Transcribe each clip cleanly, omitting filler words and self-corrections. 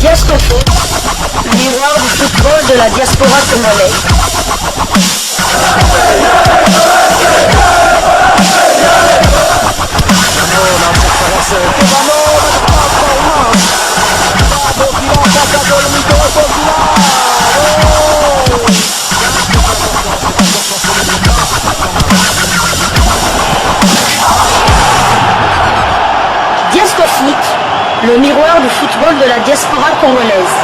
Diascofoot, miroir du football de la diaspora congolaise. Diascofoot, le miroir du football de la diaspora congolaise.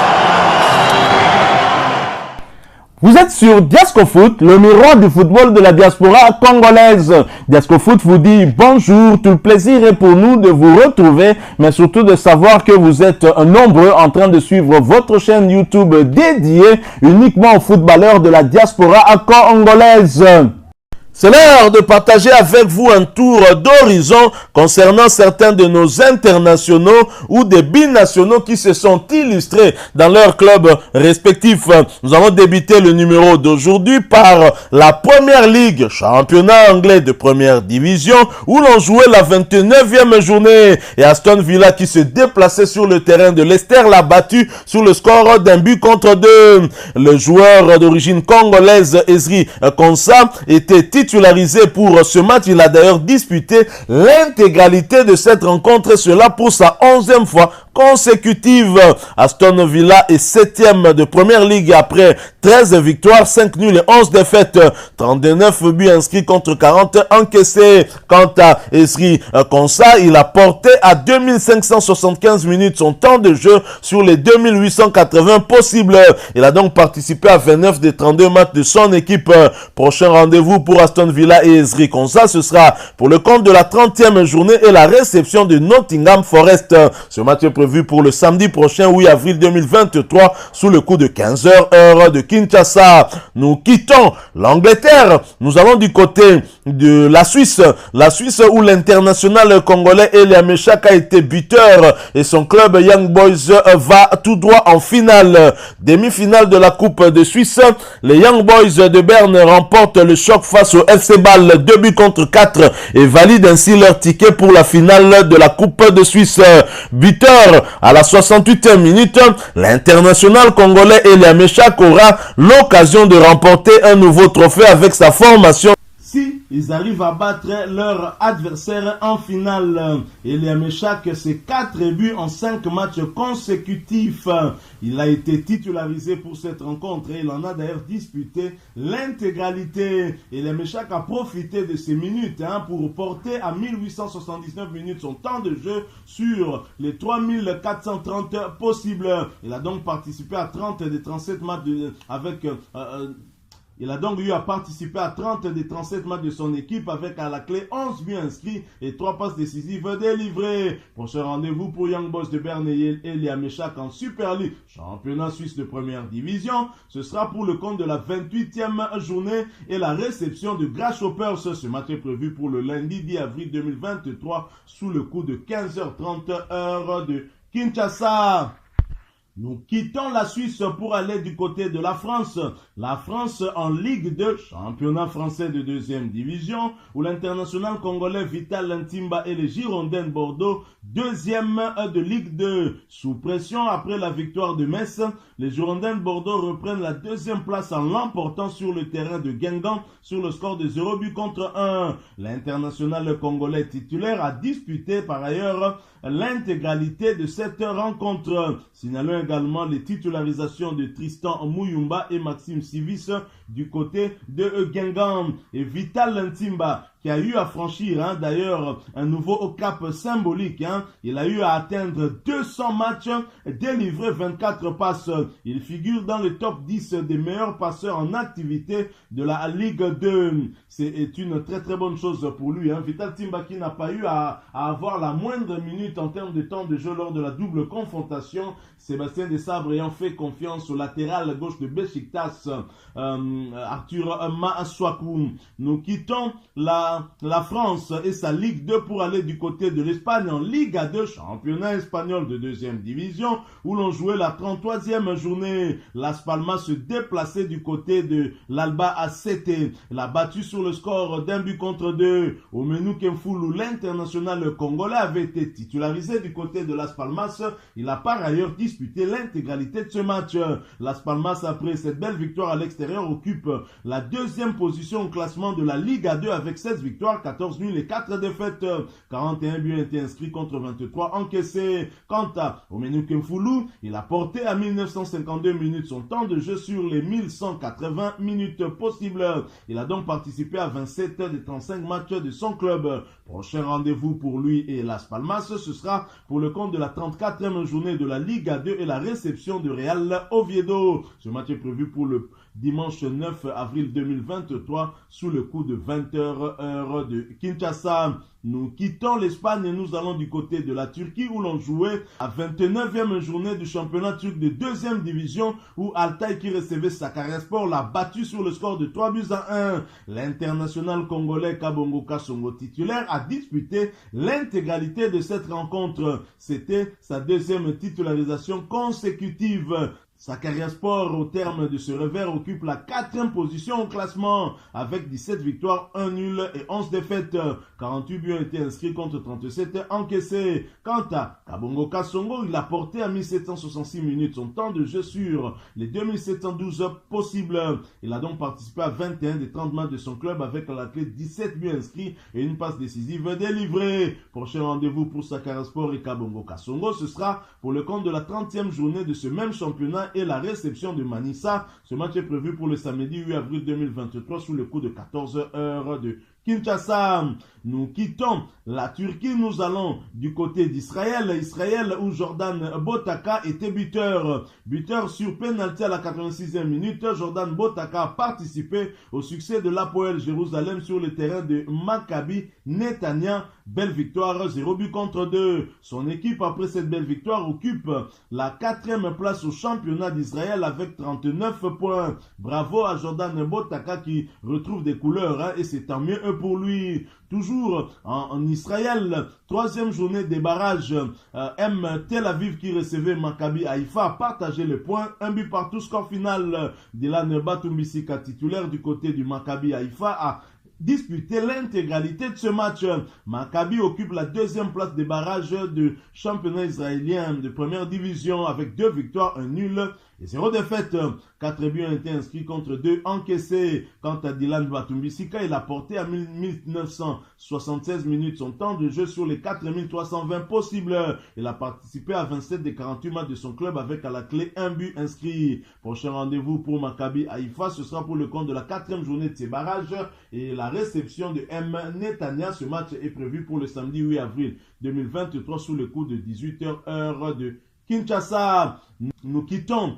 Vous êtes sur Diascofoot, le miroir du football de la diaspora congolaise. Diascofoot vous dit bonjour, tout le plaisir est pour nous de vous retrouver, mais surtout de savoir que vous êtes nombreux en train de suivre votre chaîne YouTube dédiée uniquement aux footballeurs de la diaspora congolaise. C'est l'heure de partager avec vous un tour d'horizon concernant certains de nos internationaux ou des binationaux qui se sont illustrés dans leurs clubs respectifs. Nous allons débuter le numéro d'aujourd'hui par la Première Ligue, championnat anglais de première division, où l'on jouait la 29e journée. Et Aston Villa qui se déplaçait sur le terrain de Leicester l'a battu sur le score d'un but contre 2. Le joueur d'origine congolaise Ezri Konsa était titularisé pour ce match. Il a d'ailleurs disputé l'intégralité de cette rencontre, et cela pour sa 11e fois consécutive. Aston Villa est 7e de première ligue après 13 victoires, 5 nuls et 11 défaites. 39 buts inscrits contre 40 encaissés. Quant à Ezri Konsa, il a porté à 2575 minutes son temps de jeu sur les 2880 possibles. Il a donc participé à 29 des 32 matchs de son équipe. Prochain rendez-vous pour Aston Villa et Ezri Konsa, ce sera pour le compte de la 30e journée et la réception de Nottingham Forest. Ce match est prévu pour le samedi prochain, 8 avril 2023, sous le coup de 15h heure de Kinshasa. Nous quittons l'Angleterre. Nous allons du côté de la Suisse où l'international congolais Elia Meshak a été buteur et son club Young Boys va tout droit en finale. Demi-finale de la Coupe de Suisse, les Young Boys de Berne remportent le choc face au FC Bâle 2 buts contre 4 et valident ainsi leur ticket pour la finale de la Coupe de Suisse. Buteur à la 68e minute, l'international congolais Elia Meshak aura l'occasion de remporter un nouveau trophée avec sa formation si ils arrivent à battre leur adversaire en finale. Elia Meshak, c'est 4 buts en 5 matchs consécutifs. Il a été titularisé pour cette rencontre et il en a d'ailleurs disputé l'intégralité. Elia Meshak a profité de ces minutes pour porter à 1879 minutes son temps de jeu sur les 3430 possibles. Il a donc participé à 30 des 37 matchs Il a donc eu à participer à 30 des 37 matchs de son équipe avec à la clé 11 buts inscrits et 3 passes décisives délivrées. Prochain rendez-vous pour Young Boys de Berne et Elia Meshak en Super League, championnat suisse de première division. Ce sera pour le compte de la 28e journée et la réception de Grasshoppers. Ce match est prévu pour le lundi 10 avril 2023 sous le coup de 15h30 heure de Kinshasa. Nous quittons la Suisse pour aller du côté de la France. La France en Ligue 2, championnat français de deuxième division, où l'international congolais Vital Ntimba et les Girondins de Bordeaux, deuxième de Ligue 2. Sous pression après la victoire de Metz, les Girondins de Bordeaux reprennent la deuxième place en l'emportant sur le terrain de Guingamp sur le score de 0 but contre 1. L'international congolais titulaire a disputé par ailleurs l'intégralité de cette rencontre. Signalons également les titularisations de Tristan Mouyumba et Maxime Sivis du côté de Guingamp. Et Vital Ntimba qui a eu à franchir d'ailleurs un nouveau cap symbolique. Il a eu à atteindre 200 matchs, délivrer 24 passes. Il figure dans le top 10 des meilleurs passeurs en activité de la Ligue 2. C'est une très très bonne chose pour lui. Vital Ntimba qui n'a pas eu à avoir la moindre minute en termes de temps de jeu lors de la double confrontation. Sébastien Desabre ayant fait confiance au latéral gauche de Besiktas, Arthur Maswaku. Nous quittons la la France et sa Ligue 2 pour aller du côté de l'Espagne en Liga 2, championnat espagnol de deuxième division, où l'on jouait la 33e journée. Las Palmas se déplaçait du côté de l'Alba ACT. La battue sur le score d'un but contre 2. Omenu Kemfulu, l'international congolais, avait été titularisé du côté de Las Palmas. Il a par ailleurs disputé l'intégralité de ce match. Las Palmas, après cette belle victoire à l'extérieur, occupe la deuxième position au classement de la Liga 2 avec 16 victoires, 14 nuls et 4 défaites. 41 buts ont été inscrits contre 23 encaissés. Quant à Omenu Kemfulu, il a porté à 1952 minutes son temps de jeu sur les 1180 minutes possibles. Il a donc participé à 27 des 35 matchs de son club. Prochain rendez-vous pour lui et Las Palmas, ce sera pour le compte de la 34e journée de la Liga 2 et la réception de Real Oviedo. Ce match est prévu pour le dimanche 9 avril 2023 sous le coup de 20h heure de Kinshasa. Nous quittons l'Espagne et nous allons du côté de la Turquie où l'on jouait à 29e journée du championnat turc de deuxième division où Altay, qui recevait Sakaryaspor, l'a battu sur le score de 3-1. L'international congolais Kabongo Kasongo, titulaire, a disputé l'intégralité de cette rencontre. C'était sa deuxième titularisation consécutive. Sakaryaspor, au terme de ce revers, occupe la 4e position au classement avec 17 victoires, 1 nul et 11 défaites. 48 buts ont été inscrits contre 37 encaissés. Quant à Kabongo Kasongo, il a porté à 1766 minutes son temps de jeu sur les 2712 possibles. Il a donc participé à 21 des 30 matchs de son club avec à la clé 17 buts inscrits et une passe décisive délivrée. Prochain rendez-vous pour Sakaryaspor et Kabongo Kasongo, ce sera pour le compte de la 30e journée de ce même championnat et la réception de Manissa. Ce match est prévu pour le samedi 8 avril 2023 sous le coup de 14h de Kinshasa. Nous quittons la Turquie, nous allons du côté d'Israël. Israël où Jordan Botaka était buteur. Buteur sur pénalty à la 86e minute. Jordan Botaka a participé au succès de l'Hapoel Jérusalem sur le terrain de Maccabi Netanya. Belle victoire, 0 but contre 2. Son équipe, après cette belle victoire, occupe la 4e place au championnat d'Israël avec 39 points. Bravo à Jordan Botaka qui retrouve des couleurs et c'est tant mieux pour lui. Toujours en Israël, 3e journée des barrages, Tel Aviv qui recevait Maccabi Haïfa a partagé les points, un but partout, score final. Dylan Batumbisika, titulaire du côté du Maccabi Haïfa, a disputé l'intégralité de ce match. Maccabi occupe la 2e place des barrages du championnat israélien de première division avec 2 victoires, 1 nul et 0 défaite. 4 buts ont été inscrits contre 2 encaissés. Quant à Dylan Batumbisika, il a porté à 1976 minutes son temps de jeu sur les 4320 possibles. Il a participé à 27 des 48 matchs de son club avec à la clé 1 but inscrit. Prochain rendez-vous pour Maccabi Haïfa, ce sera pour le compte de la 4e journée de ces barrages et la réception de M. Netanya. Ce match est prévu pour le samedi 8 avril 2023 sous le coup de 18h heure de Kinshasa. Nous quittons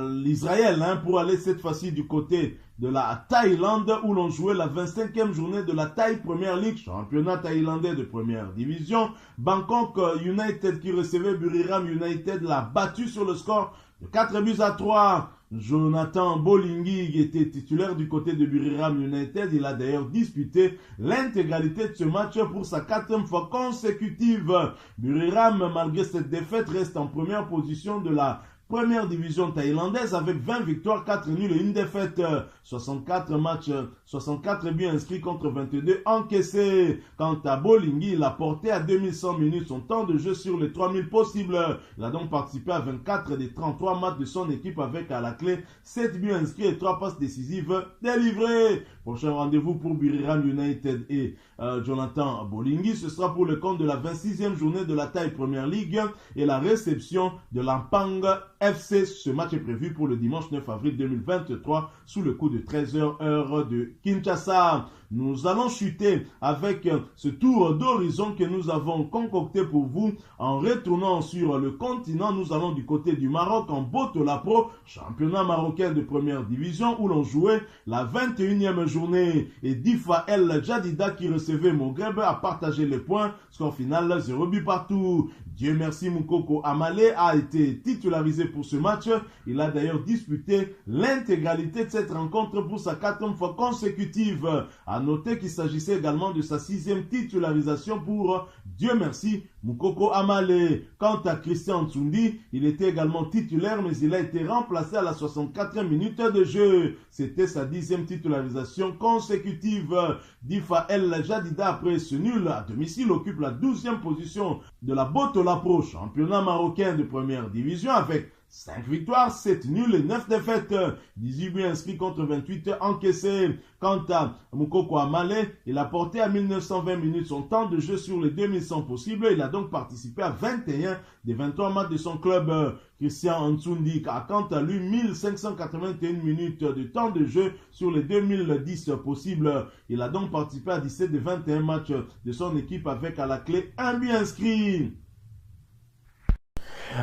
l'Israël pour aller cette fois-ci du côté de la Thaïlande où l'on jouait la 25e journée de la Thai Premier League, championnat thaïlandais de première division. Bangkok United qui recevait Buriram United l'a battu sur le score de 4-3. Jonathan Bolingi était titulaire du côté de Buriram United. Il a d'ailleurs disputé l'intégralité de ce match pour sa 4e fois consécutive. Buriram, malgré cette défaite, reste en première position de la première division thaïlandaise avec 20 victoires, 4 nuls et 1 défaite. 64 matchs, 64 buts inscrits contre 22 encaissés. Quant à Bolingi, il a porté à 2100 minutes son temps de jeu sur les 3000 possibles. Il a donc participé à 24 des 33 matchs de son équipe avec à la clé 7 buts inscrits et 3 passes décisives délivrées. Prochain rendez-vous pour Buriram United et Jonathan Bolingi, ce sera pour le compte de la 26e journée de la Thai Premier League et la réception de l'Ampang FC. Ce match est prévu pour le dimanche 9 avril 2023 sous le coup de 13h heure de Kinshasa. Nous allons chuter avec ce tour d'horizon que nous avons concocté pour vous en retournant sur le continent. Nous allons du côté du Maroc en Botola Pro, championnat marocain de première division où l'on jouait la 21e journée. Et Difa El Jadida qui recevait Moghreb a partagé les points. Score final 0 but partout. Dieu merci, Moukoko Amale a été titularisé pour ce match. Il a d'ailleurs disputé l'intégralité de cette rencontre pour sa 4e fois consécutive. À noter qu'il s'agissait également de sa 6e titularisation pour, Dieu merci, Moukoko Amale. Quant à Christian Ntsundi, il était également titulaire, mais il a été remplacé à la 64e minute de jeu. C'était sa 10e titularisation consécutive. Difa El Jadida, après ce nul à domicile, occupe la 12e position de la Botola Pro, championnat marocain de première division, avec 5 victoires, 7 nuls et 9 défaites. 18 buts inscrits contre 28 encaissés. Quant à Moukoko Amale, il a porté à 1920 minutes son temps de jeu sur les 2100 possibles. Il a donc participé à 21 des 23 matchs de son club. Christian Ntsundi a quant à lui 1581 minutes de temps de jeu sur les 2010 possibles. Il a donc participé à 17 des 21 matchs de son équipe avec à la clé un but inscrit.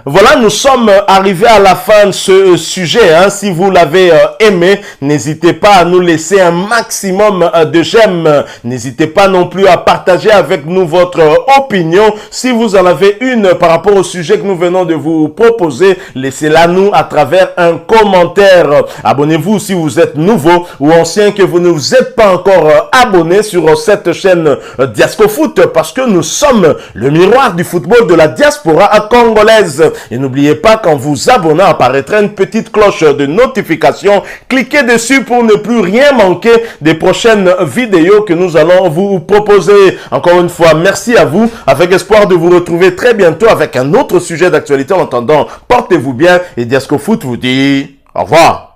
Voilà, nous sommes arrivés à la fin de ce sujet. Si vous l'avez aimé, n'hésitez pas à nous laisser un maximum de j'aime. N'hésitez pas non plus à partager avec nous votre opinion. Si vous en avez une par rapport au sujet que nous venons de vous proposer, laissez-la nous à travers un commentaire. Abonnez-vous si vous êtes nouveau ou ancien, que vous ne vous êtes pas encore abonné sur cette chaîne Diasco Foot, parce que nous sommes le miroir du football de la diaspora congolaise. Et n'oubliez pas qu'en vous abonnant apparaîtra une petite cloche de notification. Cliquez dessus pour ne plus rien manquer des prochaines vidéos que nous allons vous proposer. Encore une fois, merci à vous, avec espoir de vous retrouver très bientôt avec un autre sujet d'actualité. En attendant, portez-vous bien et Diasco Foot vous dit au revoir.